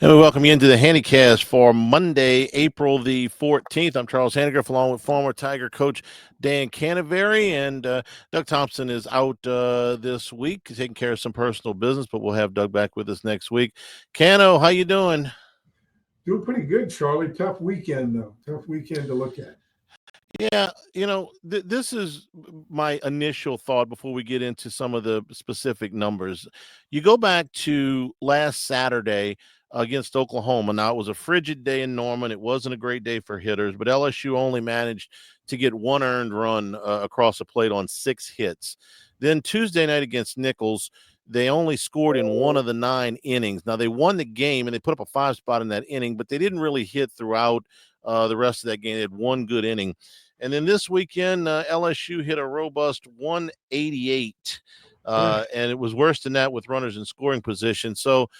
And we welcome you into the Hannycast for Monday, April the 14th. I'm Charles Hanniger, along with former Tiger coach Dan Canaveri, and Doug Thompson is out this week taking care of some personal business, but we'll have Doug back with us next week. Cano, how you doing? Doing pretty good, Charlie. Tough weekend, though. Tough weekend to look at. Yeah, this is my initial thought before we get into some of the specific numbers. You go back to last Saturday against Oklahoma. Now, it was a frigid day in Norman. It wasn't a great day for hitters, but LSU only managed to get one earned run across the plate on 6 hits. Then Tuesday night against Nichols, they only scored in one of the 9 innings. Now, they won the game and they put up a 5 spot in that inning, but they didn't really hit throughout the rest of that game. They had one good inning. And then this weekend, LSU hit a robust 188, and it was worse than that with runners in scoring position. So,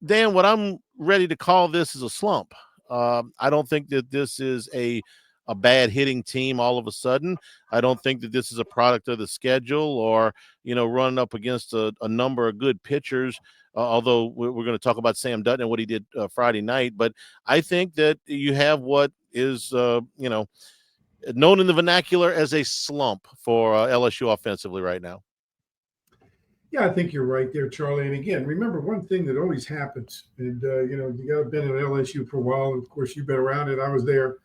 Dan, what I'm ready to call this is a slump. I don't think that this is a bad hitting team all of a sudden. I don't think that this is a product of the schedule or, running up against a number of good pitchers. Although we're going to talk about Sam Dutton and what he did Friday night. But I think that you have what is, known in the vernacular as a slump for LSU offensively right now. Yeah, I think you're right there, Charlie. And again, remember one thing that always happens, and you got been at LSU for a while. Of course, you've been around it. I was there.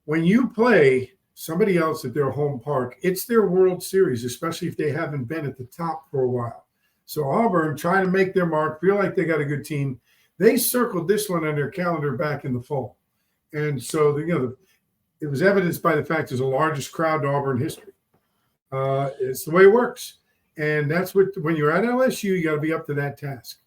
When you play somebody else at their home park, it's their World Series, especially if they haven't been at the top for a while. So Auburn, trying to make their mark, feel like they got a good team. They circled this one on their calendar back in the fall, and so it was evidenced by the fact there's the largest crowd in Auburn history. It's the way it works. And that's when you're at LSU, you got to be up to that task.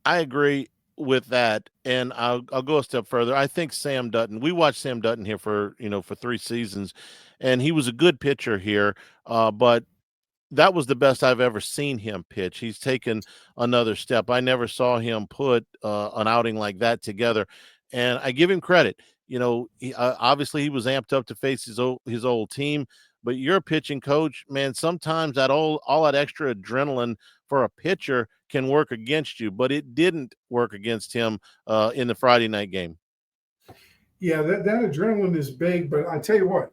I agree with that. And I'll go a step further. I think Sam Dutton, we watched Sam Dutton here for 3 seasons, and he was a good pitcher here. But that was the best I've ever seen him pitch. He's taken another step. I never saw him put an outing like that together. And I give him credit. Obviously he was amped up to face his old team, but you're a pitching coach, man. Sometimes that all that extra adrenaline for a pitcher can work against you, but it didn't work against him in the Friday night game. Yeah, that adrenaline is big, but I tell you what,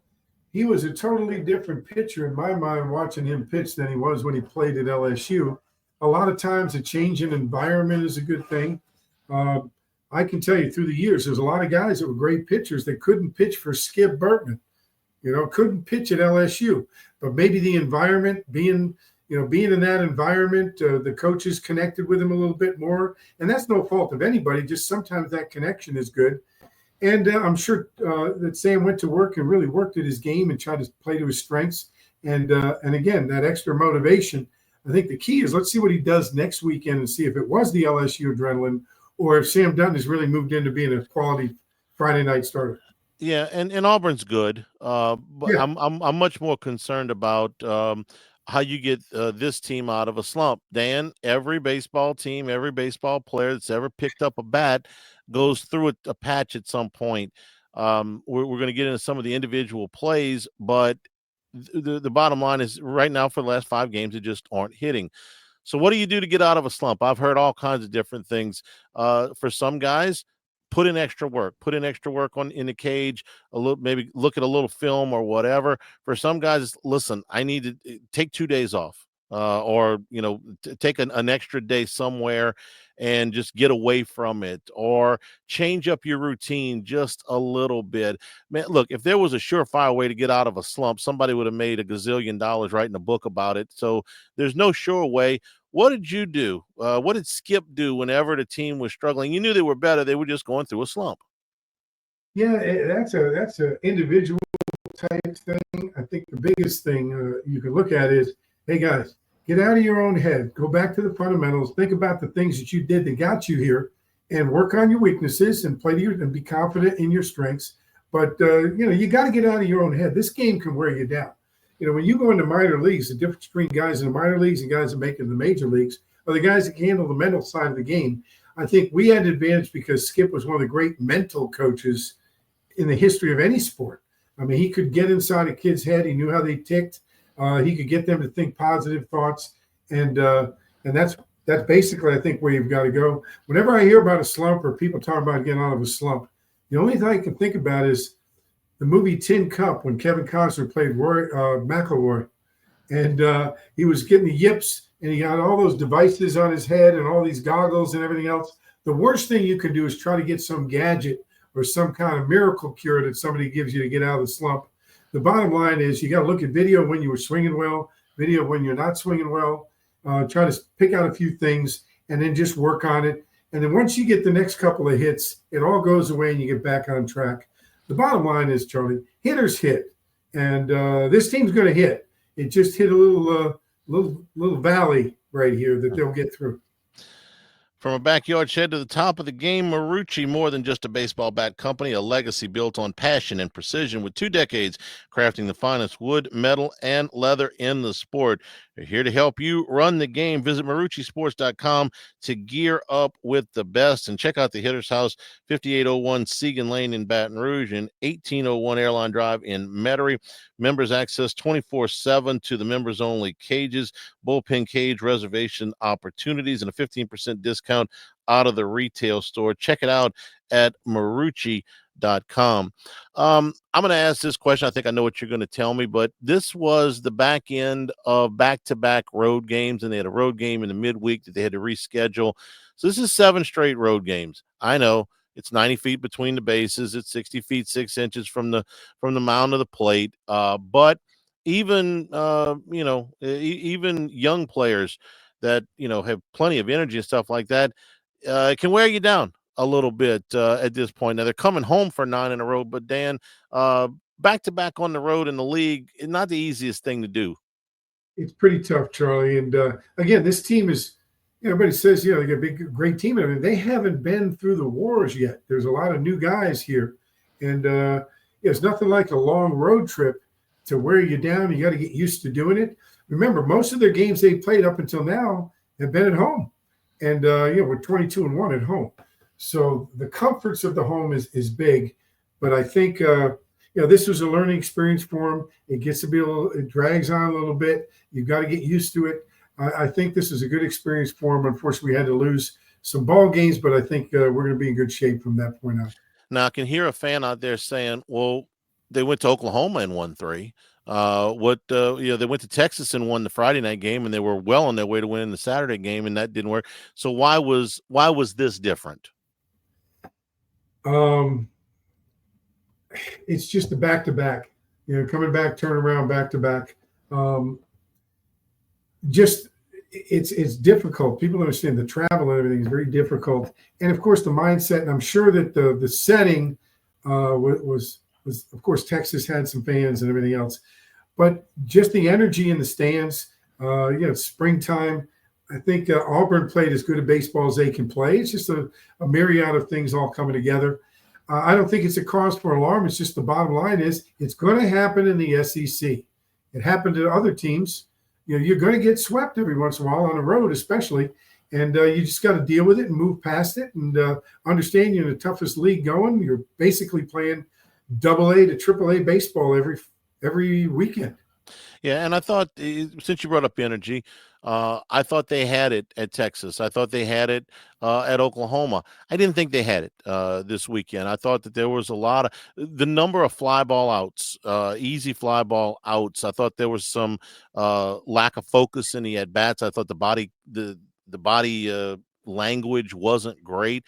he was a totally different pitcher in my mind watching him pitch than he was when he played at LSU. A lot of times a change in environment is a good thing. I can tell you through the years, there's a lot of guys that were great pitchers that couldn't pitch for Skip Bertman, couldn't pitch at LSU. But maybe the environment, being in that environment, the coaches connected with him a little bit more. And that's no fault of anybody. Just sometimes that connection is good. And I'm sure that Sam went to work and really worked at his game and tried to play to his strengths. And again, that extra motivation. I think the key is let's see what he does next weekend and see if it was the LSU adrenaline or if Sam Dutton has really moved into being a quality Friday night starter. Yeah, and Auburn's good, but Yeah. I'm much more concerned about how you get this team out of a slump. Dan, every baseball team, every baseball player that's ever picked up a bat goes through a patch at some point. We're going to get into some of the individual plays, but the bottom line is right now for the last 5 games, they just aren't hitting. So what do you do to get out of a slump? I've heard all kinds of different things. For some guys, put in extra work in the cage, maybe look at a little film or whatever. For some guys, listen, I need to take 2 days off, or take an extra day somewhere and just get away from it, or change up your routine just a little bit. Man, look, if there was a surefire way to get out of a slump, somebody would have made $1 gazillion writing a book about it. So there's no sure way. What did you do? What did Skip do whenever the team was struggling? You knew they were better. They were just going through a slump. Yeah, that's a individual type thing. I think the biggest thing you can look at is, hey guys, get out of your own head. Go back to the fundamentals. Think about the things that you did that got you here, and work on your weaknesses and play to and be confident in your strengths. But you got to get out of your own head. This game can wear you down. When you go into minor leagues, the difference between guys in the minor leagues and guys that make it in the major leagues are the guys that can handle the mental side of the game. I think we had an advantage because Skip was one of the great mental coaches in the history of any sport. I mean, he could get inside a kid's head. He knew how they ticked. He could get them to think positive thoughts, and that's that's basically, I think, where you've got to go. Whenever I hear about a slump or people talking about getting out of a slump, the only thing I can think about is the movie Tin Cup when Kevin Costner played Roy McIlroy, and he was getting the yips, and he got all those devices on his head and all these goggles and everything else. The worst thing you can do is try to get some gadget or some kind of miracle cure that somebody gives you to get out of the slump. The bottom line is you got to look at video when you were swinging well, video when you're not swinging well. Try to pick out a few things and then just work on it. And then once you get the next couple of hits, it all goes away and you get back on track. The bottom line is, Charlie, hitters hit, and this team's going to hit. It just hit a little valley right here that they'll get through. From a backyard shed to the top of the game, Marucci, more than just a baseball bat company, a legacy built on passion and precision with 2 decades crafting the finest wood, metal, and leather in the sport. They're here to help you run the game. Visit MarucciSports.com to gear up with the best, and check out the Hitter's House, 5801 Segan Lane in Baton Rouge and 1801 Airline Drive in Metairie. Members access 24/7 to the members-only cages, bullpen cage reservation opportunities, and a 15% discount out of the retail store. Check it out at Marucci.com. I'm going to ask this question. I think I know what you're going to tell me, but this was the back end of back-to-back road games, and they had a road game in the midweek that they had to reschedule. So this is 7 straight road games. I know it's 90 feet between the bases. It's 60 feet 6 inches from the mound of the plate. But even even young players that have plenty of energy and stuff like that, it can wear you down a little bit at this point. Now they're coming home for 9 in a row, but Dan, back to back on the road in the league, not the easiest thing to do. It's pretty tough, Charlie. And again, this team is. Everybody says, they got a big, great team. I mean, they haven't been through the wars yet. There's a lot of new guys here. And it's nothing like a long road trip to wear you down. You got to get used to doing it. Remember, most of their games they played up until now have been at home. And, we're 22-1 at home. So the comforts of the home is big. But I think, this was a learning experience for them. It gets to be it drags on a little bit. You've got to get used to it. I think this is a good experience for them. Unfortunately, we had to lose some ball games, but I think we're going to be in good shape from that point on. Now, I can hear a fan out there saying, well, they went to Oklahoma and won 3. They went to Texas and won the Friday night game, and they were well on their way to winning the Saturday game, and that didn't work. So why was this different? It's just the back-to-back, coming back, turn around, back-to-back. It's difficult. People understand the travel and everything is very difficult, and of course the mindset. And I'm sure that the setting was of course Texas had some fans and everything else, but just the energy in the stands. It's springtime. I think Auburn played as good a baseball as they can play. It's just a myriad of things all coming together. I don't think it's a cause for alarm. It's just the bottom line is it's going to happen in the SEC. It happened to other teams. You're going to get swept every once in a while on the road, especially, and you just got to deal with it and move past it and understand you're in the toughest league going. You're basically playing AA to AAA baseball every weekend. Yeah, and I thought, since you brought up energy, I thought they had it at Texas. I thought they had it at Oklahoma. I didn't think they had it this weekend. I thought that there was a lot of the number of fly ball outs, easy fly ball outs. I thought there was some lack of focus in the at bats. I thought the body language wasn't great.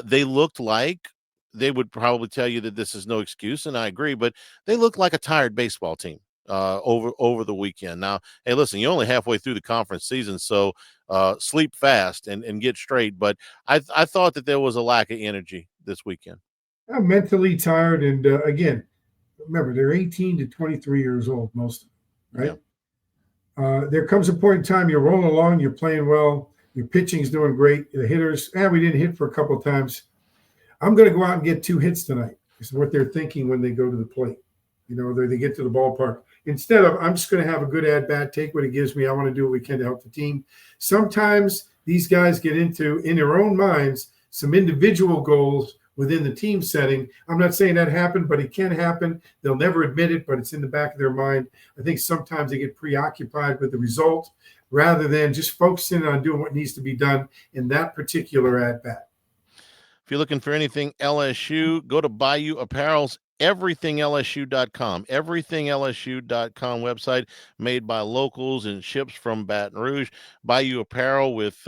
They looked like they would probably tell you that this is no excuse, and I agree, but they looked like a tired baseball team over the weekend. Now, hey, listen, you're only halfway through the conference season, so sleep fast and get straight. But I thought that there was a lack of energy this weekend. I'm mentally tired, and again, remember they're 18 to 23 years old, most of them, right? Yeah. There comes a point in time you're rolling along, you're playing well, your pitching's doing great. The hitters, we didn't hit for a couple of times. I'm going to go out and get 2 hits tonight. Is what they're thinking when they go to the plate. They get to the ballpark. Instead of, I'm just going to have a good at-bat, take what it gives me. I want to do what we can to help the team. Sometimes these guys get into, in their own minds, some individual goals within the team setting. I'm not saying that happened, but it can happen. They'll never admit it, but it's in the back of their mind. I think sometimes they get preoccupied with the result rather than just focusing on doing what needs to be done in that particular at bat. If you're looking for anything LSU, go to Bayou Apparel's everythinglsu.com. Everythinglsu.com website made by locals and ships from Baton Rouge. Bayou Apparel with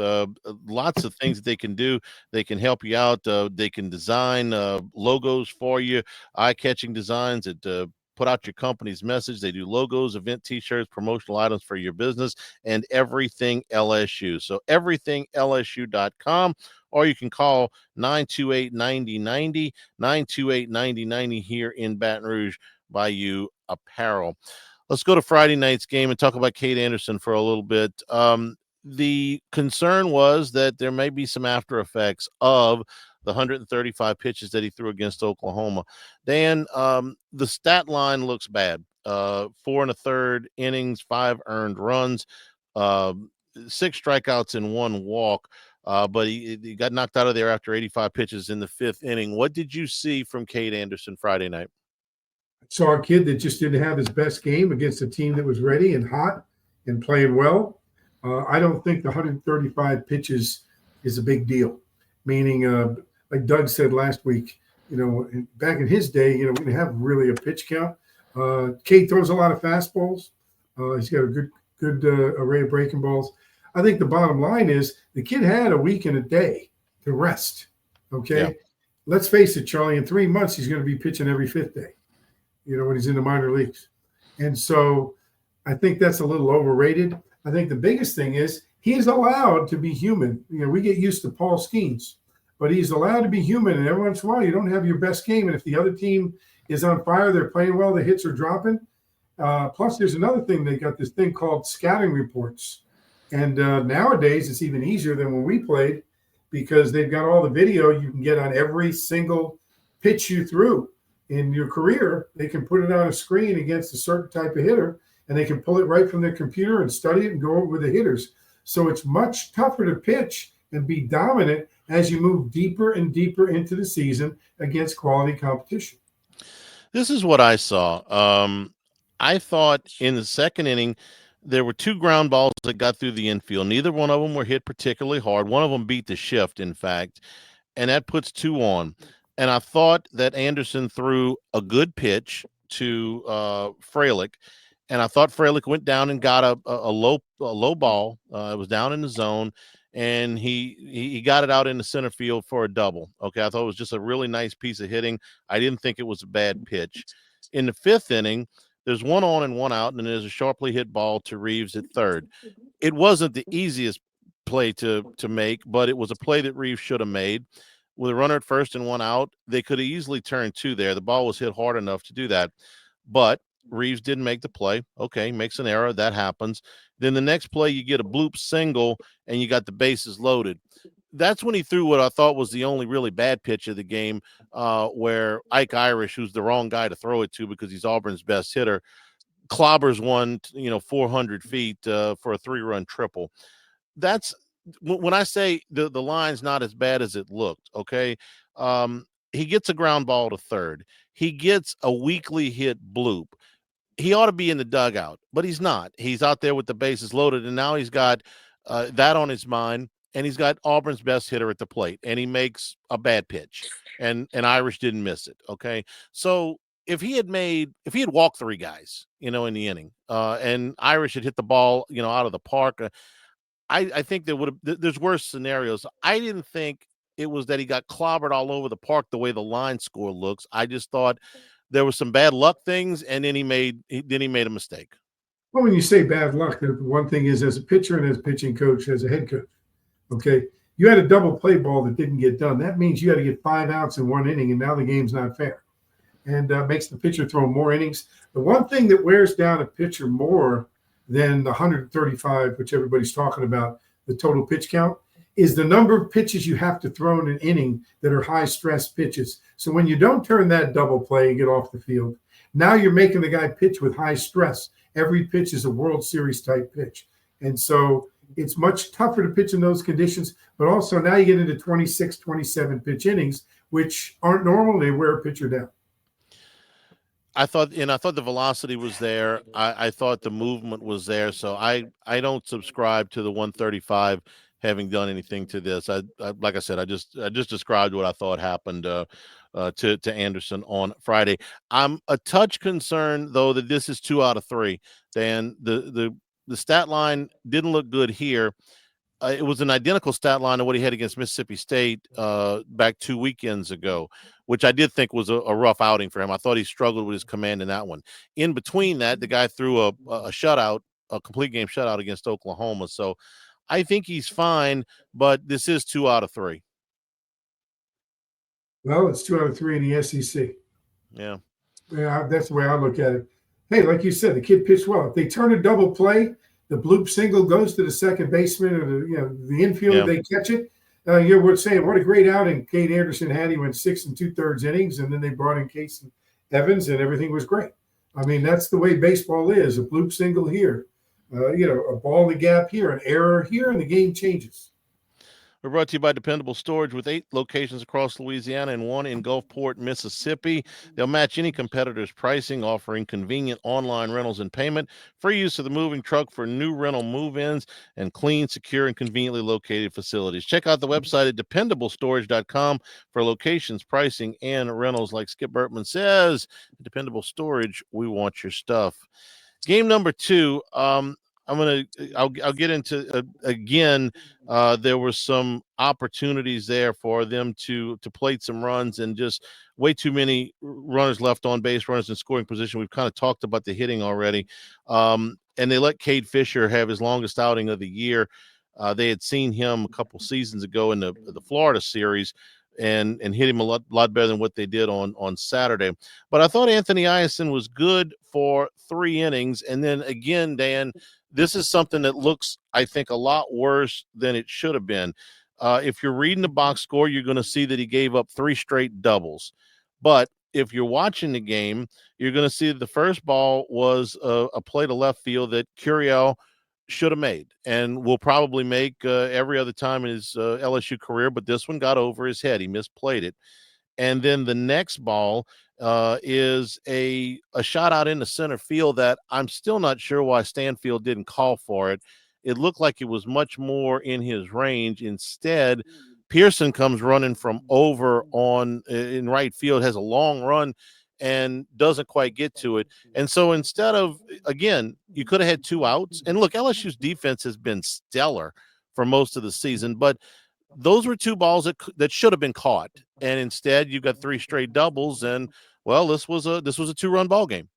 lots of things that they can do. They can help you out. They can design logos for you, eye-catching designs that put out your company's message. They do logos, event t-shirts, promotional items for your business, and everything LSU. So everythinglsu.com, or you can call 928-9090, 928-9090 here in Baton Rouge, Bayou Apparel. Let's go to Friday night's game and talk about Cade Anderson for a little bit. The concern was that there may be some after effects of the 135 pitches that he threw against Oklahoma. Dan, the stat line looks bad. 4 1/3 innings, 5 earned runs, 6 strikeouts and 1 walk. But he got knocked out of there after 85 pitches in the 5th inning. What did you see from Cade Anderson Friday night? Saw a kid that just didn't have his best game against a team that was ready and hot and playing well. I don't think the 135 pitches is a big deal. Meaning, like Doug said last week, back in his day, we didn't have really a pitch count. Cade throws a lot of fastballs. He's got a good array of breaking balls. I think the bottom line is the kid had a week and a day to rest. Okay. Yeah. Let's face it, Charlie, in 3 months, he's going to be pitching every 5th day, when he's in the minor leagues. And so I think that's a little overrated. I think the biggest thing is he is allowed to be human. We get used to Paul Skeens, but he's allowed to be human. And every once in a while, you don't have your best game. And if the other team is on fire, they're playing well, the hits are dropping. Plus, there's another thing. They got this thing called scouting reports. And nowadays, it's even easier than when we played because they've got all the video you can get on every single pitch you threw in your career. They can put it on a screen against a certain type of hitter, and they can pull it right from their computer and study it and go over with the hitters. So it's much tougher to pitch and be dominant as you move deeper and deeper into the season against quality competition. This is what I saw. I thought in the 2nd inning, there were 2 ground balls that got through the infield. Neither one of them were hit particularly hard. One of them beat the shift, in fact, and that puts 2 on. And I thought that Anderson threw a good pitch to Frelick, and I thought Frelick went down and got a low ball. It was down in the zone, and he got it out in the center field for a double. Okay, I thought it was just a really nice piece of hitting. I didn't think it was a bad pitch. In the 5th inning, there's 1 on and 1 out, and there's a sharply hit ball to Reeves at third. It wasn't the easiest play to make, but it was a play that Reeves should have made. With a runner at first and 1 out, they could have easily turned 2 there. The ball was hit hard enough to do that, but Reeves didn't make the play. Okay, makes an error. That happens. Then the next play, you get a bloop single, and you got the bases loaded. That's when he threw what I thought was the only really bad pitch of the game, where Ike Irish, who's the wrong guy to throw it to because he's Auburn's best hitter, clobbers one, 400 feet for a 3-run triple. That's when I say the line's not as bad as it looked. Okay. He gets a ground ball to third. He gets a weakly hit bloop. He ought to be in the dugout, but he's not. He's out there with the bases loaded, and now he's got that on his mind. And he's got Auburn's best hitter at the plate, and he makes a bad pitch, and Irish didn't miss it. Okay, so if he had walked 3 guys, in the inning, and Irish had hit the ball, out of the park, I think there would have. There's worse scenarios. I didn't think it was that he got clobbered all over the park the way the line score looks. I just thought there was some bad luck things, and then he made a mistake. Well, when you say bad luck, the one thing is, as a pitcher and as a pitching coach, as a head coach. Okay, you had a double play ball that didn't get done. That means you had to get 5 outs in 1 inning, and now the game's not fair, and makes the pitcher throw more innings. The one thing that wears down a pitcher more than the 135, which everybody's talking about, the total pitch count, is the number of pitches you have to throw in an inning that are high-stress pitches. So when you don't turn that double play and get off the field, now you're making the guy pitch with high stress. Every pitch is a World Series type pitch, and so it's much tougher to pitch in those conditions, but also now you get into 26, 27 pitch innings, which aren't normal. They wear a pitcher down. I thought the velocity was there. I thought the movement was there. So I don't subscribe to the 135 having done anything to this. Like I said, I just described what I thought happened to Anderson on Friday. I'm a touch concerned though that this is 2 out of 3. Dan, the stat line didn't look good here. It was an identical stat line to what he had against Mississippi State back 2 weekends ago, which I did think was a rough outing for him. I thought he struggled with his command in that one. In between that, the guy threw a shutout, a complete game shutout against Oklahoma. So I think he's fine, but this is 2 out of 3. Well, it's 2 out of 3 in the SEC. Yeah. Yeah, that's the way I look at it. Hey, like you said, the kid pitched well. If they turn a double play, the bloop single goes to the second baseman or the infielder. Yeah. They catch it. We're saying what a great outing. Kate Anderson had. He went 6 2/3 innings, and then they brought in Casey Evans, and everything was great. I mean, that's the way baseball is. A bloop single here, a ball in the gap here, an error here, and the game changes. We're brought to you by Dependable Storage with 8 locations across Louisiana and 1 in Gulfport, Mississippi. They'll match any competitor's pricing, offering convenient online rentals and payment, free use of the moving truck for new rental move-ins, and clean, secure, and conveniently located facilities. Check out the website at dependablestorage.com for locations, pricing, and rentals. Like Skip Bertman says, Dependable Storage, we want your stuff. Game number 2, I'll get into again. There were some opportunities there for them to plate some runs, and just way too many runners left on base, runners in scoring position. We've kind of talked about the hitting already, and they let Cade Fisher have his longest outing of the year. They had seen him a couple seasons ago in the Florida series, and hit him a lot better than what they did on Saturday. But I thought Anthony Iacin was good for 3 innings, and then again, Dan, this is something that looks, I think, a lot worse than it should have been. If you're reading the box score, you're going to see that he gave up 3 straight doubles. But if you're watching the game, you're going to see that the first ball was a play to left field that Curiel should have made and will probably make every other time in his LSU career. But this one got over his head. He misplayed it. And then the next ball is a shot out in the center field that I'm still not sure why Stanfield didn't call for it. It looked like it was much more in his range. Instead, Pearson comes running from over on in right field, has a long run, and doesn't quite get to it. And so instead of, again, you could have had 2 outs. And look, LSU's defense has been stellar for most of the season, but those were 2 balls that should have been caught, and instead you got 3 straight doubles. And well, this was a 2-run ball game.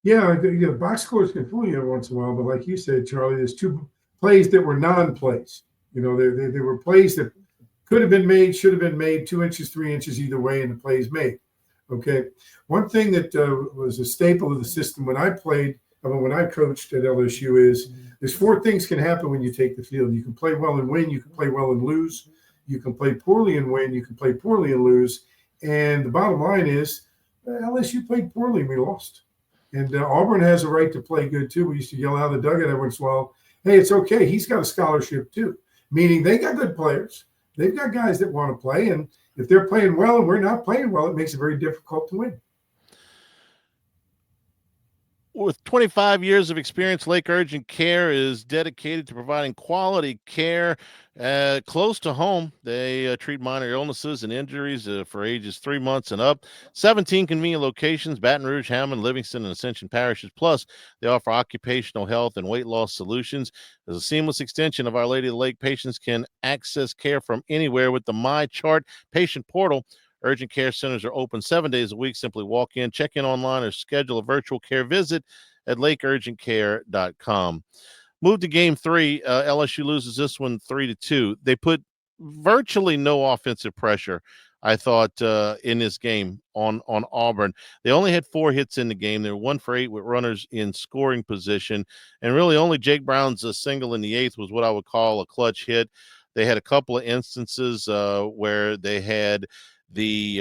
Yeah, the box scores can fool you every once in a while, but like you said, Charlie, there's 2 plays that were non-plays. They were plays that could have been made, should have been made, 2 inches, 3 inches either way, and the plays made. Okay, one thing that was a staple of the system when I coached at LSU is there's 4 things can happen when you take the field. You can play well and win. You can play well and lose. You can play poorly and win. You can play poorly and lose. And the bottom line is LSU played poorly and we lost. And Auburn has a right to play good too. We used to yell out of the dugout every once in a while, hey, it's okay. He's got a scholarship too, meaning they got good players. They've got guys that want to play. And if they're playing well and we're not playing well, it makes it very difficult to win. With 25 years of experience, Lake Urgent Care is dedicated to providing quality care close to home. They treat minor illnesses and injuries for ages 3 months and up. 17 convenient locations: Baton Rouge, Hammond, Livingston, and Ascension parishes. Plus, they offer occupational health and weight loss solutions. As a seamless extension of Our Lady of the Lake, patients can access care from anywhere with the MyChart patient portal. Urgent care centers are open 7 days a week. Simply walk in, check in online, or schedule a virtual care visit at lakeurgentcare.com. Move to game 3. LSU loses this one 3-2. They put virtually no offensive pressure, I thought, in this game on Auburn. They only had 4 hits in the game. They were 1 for 8 with runners in scoring position. And really only Jake Brown's single in the 8th was what I would call a clutch hit. They had a couple of instances where they had they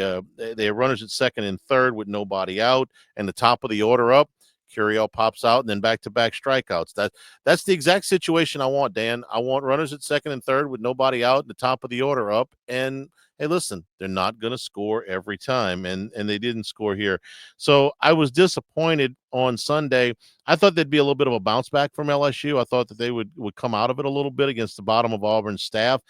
had runners at second and third with nobody out and the top of the order up. Curiel pops out, and then back-to-back strikeouts. That's the exact situation I want, Dan. I want runners at second and third with nobody out, the top of the order up, and hey, listen, they're not going to score every time, and they didn't score here. So I was disappointed on Sunday. I thought there'd be a little bit of a bounce back from LSU. I thought that they would come out of it a little bit against the bottom of Auburn's staff,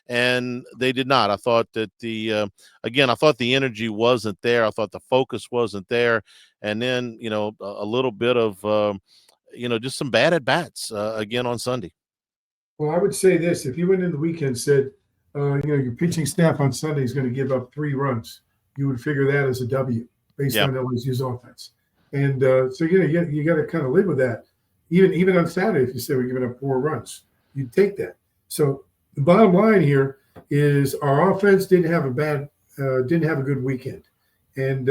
and they did not. I thought that I thought the energy wasn't there. I thought the focus wasn't there, and then a little bit of just some bad at bats again on Sunday. Well, I would say this: if you went in the weekend and said, your pitching staff on Sunday is going to give up 3 runs, you would figure that as a W based on LSU's offense. And so you got to kind of live with that. Even on Saturday, if you say we're giving up 4 runs, you'd take that. So the bottom line here is our offense didn't have a good weekend, and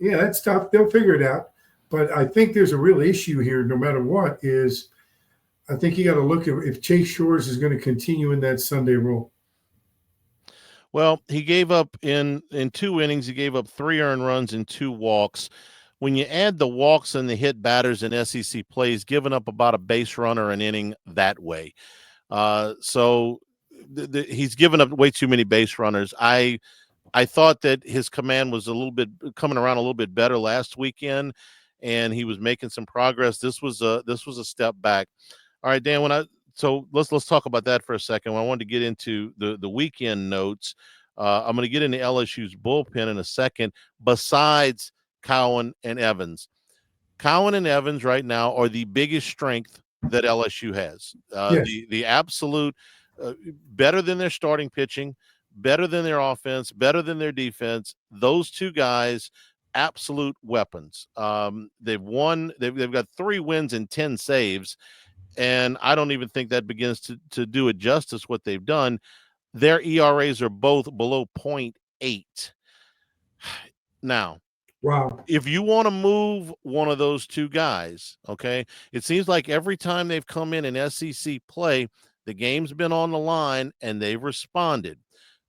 that's tough. They'll figure it out. But I think there's a real issue here, no matter what. Is I think you got to look at if Chase Shores is going to continue in that Sunday role. Well, he gave up in 2 innings. He gave up 3 earned runs and 2 walks. When you add the walks and the hit batters in SEC play, he's given up about a base runner an inning that way. So he's given up way too many base runners. I thought that his command was coming around a little bit better last weekend, and he was making some progress. This was a step back. All right, Dan. So let's talk about that for a second. I wanted to get into the weekend notes. I'm going to get into LSU's bullpen in a second. Besides Cowan and Evans, Cowan and Evans right now are the biggest strength that LSU has. Yes. The absolute better than their starting pitching, better than their offense, better than their defense. Those 2 guys, absolute weapons. They've won. They've got 3 wins and 10 saves. And I don't even think that begins to do it justice what they've done. Their ERAs are both below 0.8. Now, wow. If you want to move one of those 2 guys, okay, it seems like every time they've come in SEC play, the game's been on the line and they've responded.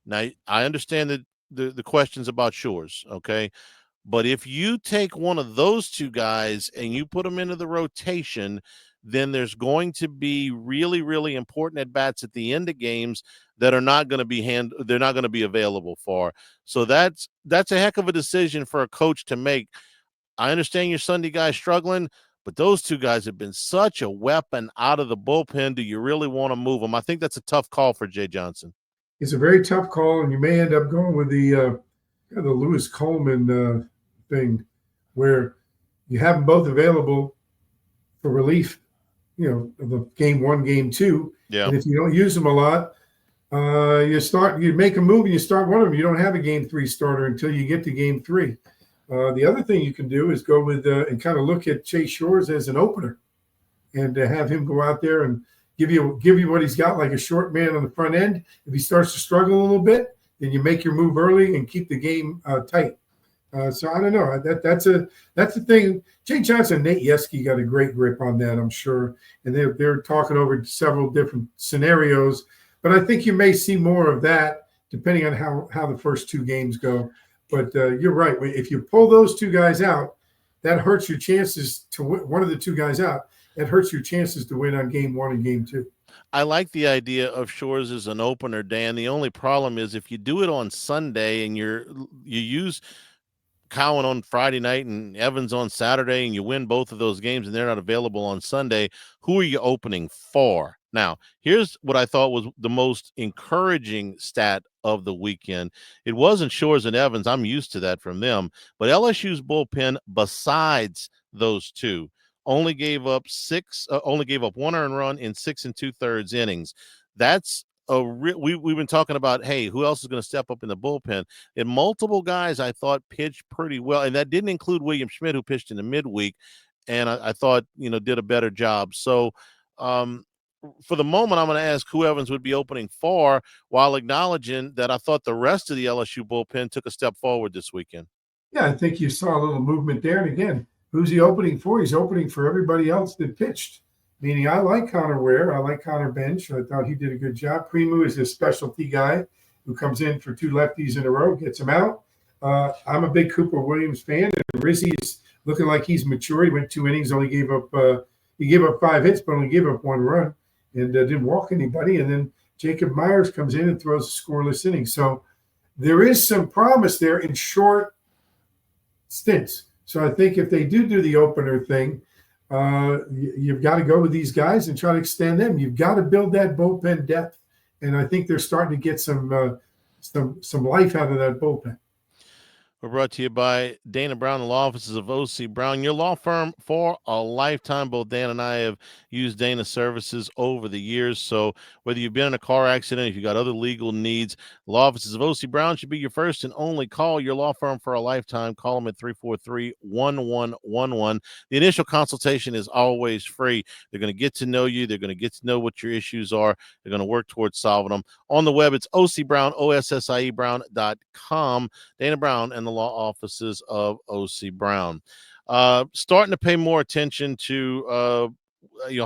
Now, I understand the questions about Shores, okay? But if you take one of those 2 guys and you put them into the rotation, then there's going to be really, really important at bats at the end of games that are not going to be they're not going to be available for. So that's a heck of a decision for a coach to make. I understand your Sunday guys struggling, but those 2 guys have been such a weapon out of the bullpen. Do you really want to move them? I think that's a tough call for Jay Johnson. It's a very tough call, and you may end up going with the Lewis Coleman thing, where you have them both available for relief. The game 1, game 2. Yeah. And if you don't use them a lot, you make a move and you start one of them. You don't have a game 3 starter until you get to game 3. The other thing you can do is go with and kind of look at Chase Shores as an opener, and have him go out there and give you what he's got, like a short man on the front end. If he starts to struggle a little bit, then you make your move early and keep the game tight. So I don't know. That's the thing. Jay Johnson and Nate Yeskie got a great grip on that, I'm sure, and they're talking over several different scenarios. But I think you may see more of that depending on how the first 2 games go. But you're right. If you pull those 2 guys out, that hurts your chances to win. One of the 2 guys out, that hurts your chances to win on game 1 and game 2. I like the idea of Shores as an opener, Dan. The only problem is if you do it on Sunday and you use Cowan on Friday night and Evans on Saturday, and you win both of those games and they're not available on Sunday, who are you opening for? Now, here's what I thought was the most encouraging stat of the weekend. It wasn't Shores and Evans. I'm used to that from them. But LSU's bullpen, besides those 2, only gave up 1 earned run in 6 2/3 innings. That's we've been talking about, hey, who else is going to step up in the bullpen? And multiple guys I thought pitched pretty well, and that didn't include William Schmidt, who pitched in the midweek, and I thought did a better job. So for the moment, I'm going to ask who Evans would be opening for, while acknowledging that I thought the rest of the LSU bullpen took a step forward this weekend. Yeah, I think you saw a little movement there. And again, who's he opening for? He's opening for everybody else that pitched. Meaning, I like Connor Ware. I like Connor Bench. I thought he did a good job. Premu is a specialty guy who comes in for 2 lefties in a row, gets them out. I'm a big Cooper Williams fan, and Rizzi's looking like he's mature. He went 2 innings, only gave up he gave up 5 hits, but only gave up 1 run and didn't walk anybody. And then Jacob Myers comes in and throws a scoreless inning. So there is some promise there in short stints. So I think if they do the opener thing, you've got to go with these guys and try to extend them. You've got to build that bullpen depth, and I think they're starting to get some life out of that bullpen. We're brought to you by Dana Brown, the law offices of O.C. Brown, your law firm for a lifetime. Both Dan and I have used Dana's services over the years. So whether you've been in a car accident, if you've got other legal needs, law offices of O.C. Brown should be your first and only call. Your law firm for a lifetime. Call them at 343-1111. The initial consultation is always free. They're going to get to know you. They're going to get to know what your issues are. They're going to work towards solving them. On the web, it's OCBrown, OSSIEBrown.com. Dana Brown and the law offices of O.C. Brown. Starting to pay more attention to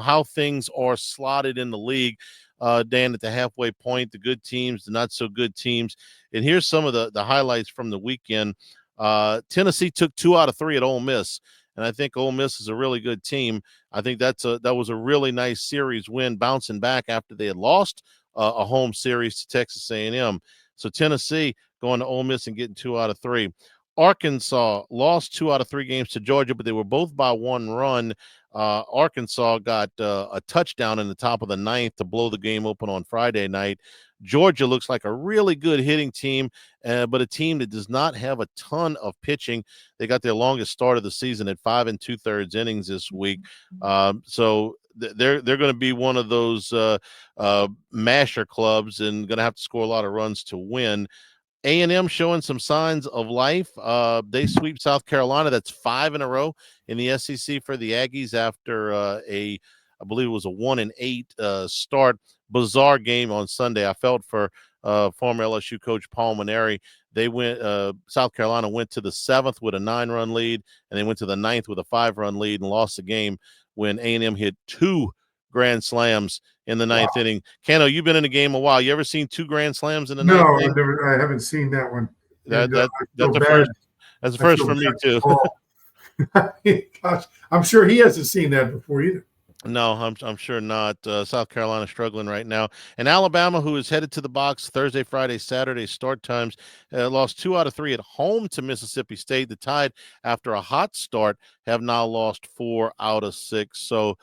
how things are slotted in the league, Dan, at the halfway point, the good teams, the not so good teams. And here's some of the highlights from the weekend. Tennessee took 2 out of 3 at Ole Miss, and I think Ole Miss is a really good team. I think that was a really nice series win, bouncing back after they had lost a home series to Texas A&M. So Tennessee going to Ole Miss and getting 2 out of 3. Arkansas lost 2 out of 3 games to Georgia, but they were both by 1 run. Arkansas got a touchdown in the top of the 9th to blow the game open on Friday night. Georgia looks like a really good hitting team, but a team that does not have a ton of pitching. They got their longest start of the season at 5 2/3 innings this week. So they're going to be one of those masher clubs and going to have to score a lot of runs to win. A&M showing some signs of life. They sweep South Carolina. That's 5 in a row in the SEC for the Aggies after I believe it was a 1-8 start. Bizarre game on Sunday. I felt for former LSU coach Paul Maneri. They went. South Carolina went to the 7th with a 9-run lead, and they went to the 9th with a 5-run lead and lost the game when A&M hit 2 grand slams in the 9th inning. Cano, you've been in the game a while. You ever seen 2 grand slams in the 9th inning? No, I haven't seen that one. That's the first. That's the first for me too. Gosh, I'm sure he hasn't seen that before either. No, I'm sure not. South Carolina struggling right now. And Alabama, who is headed to the box Thursday, Friday, Saturday start times, lost 2 out of 3 at home to Mississippi State. The Tide, after a hot start, have now lost 4 out of 6. So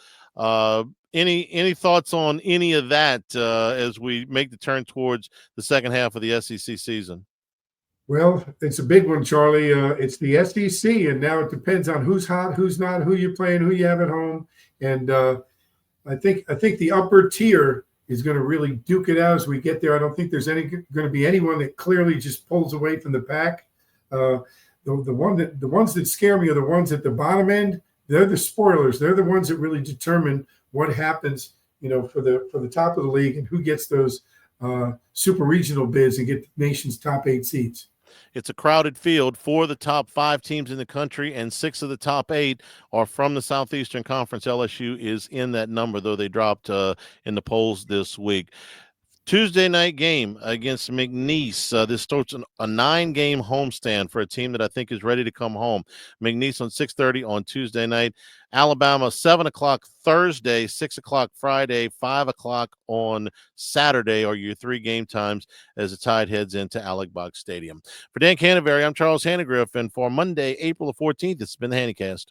any thoughts on any of that as we make the turn towards the second half of the SEC season? Well, it's a big one, Charlie. It's the SEC, and now it depends on who's hot, who's not, who you're playing, who you have at home. And I think the upper tier is going to really duke it out as we get there. I don't think there's going to be anyone that clearly just pulls away from the pack. The ones that scare me are the ones at the bottom end. They're the spoilers. They're the ones that really determine what happens, for the top of the league and who gets those super regional bids and get the nation's top 8 seeds. It's a crowded field. 4 of the top 5 teams in the country and 6 of the top 8 are from the Southeastern Conference. LSU is in that number, though they dropped in the polls this week. Tuesday night game against McNeese. This starts a 9-game homestand for a team that I think is ready to come home. McNeese on 6:30 on Tuesday night. Alabama, 7 o'clock Thursday, 6 o'clock Friday, 5 o'clock on Saturday are your 3 game times as the Tide heads into Alex Box Stadium. For Dan Canterbury, I'm Charles Hannegriff, and for Monday, April the 14th, it's been the Hannycast.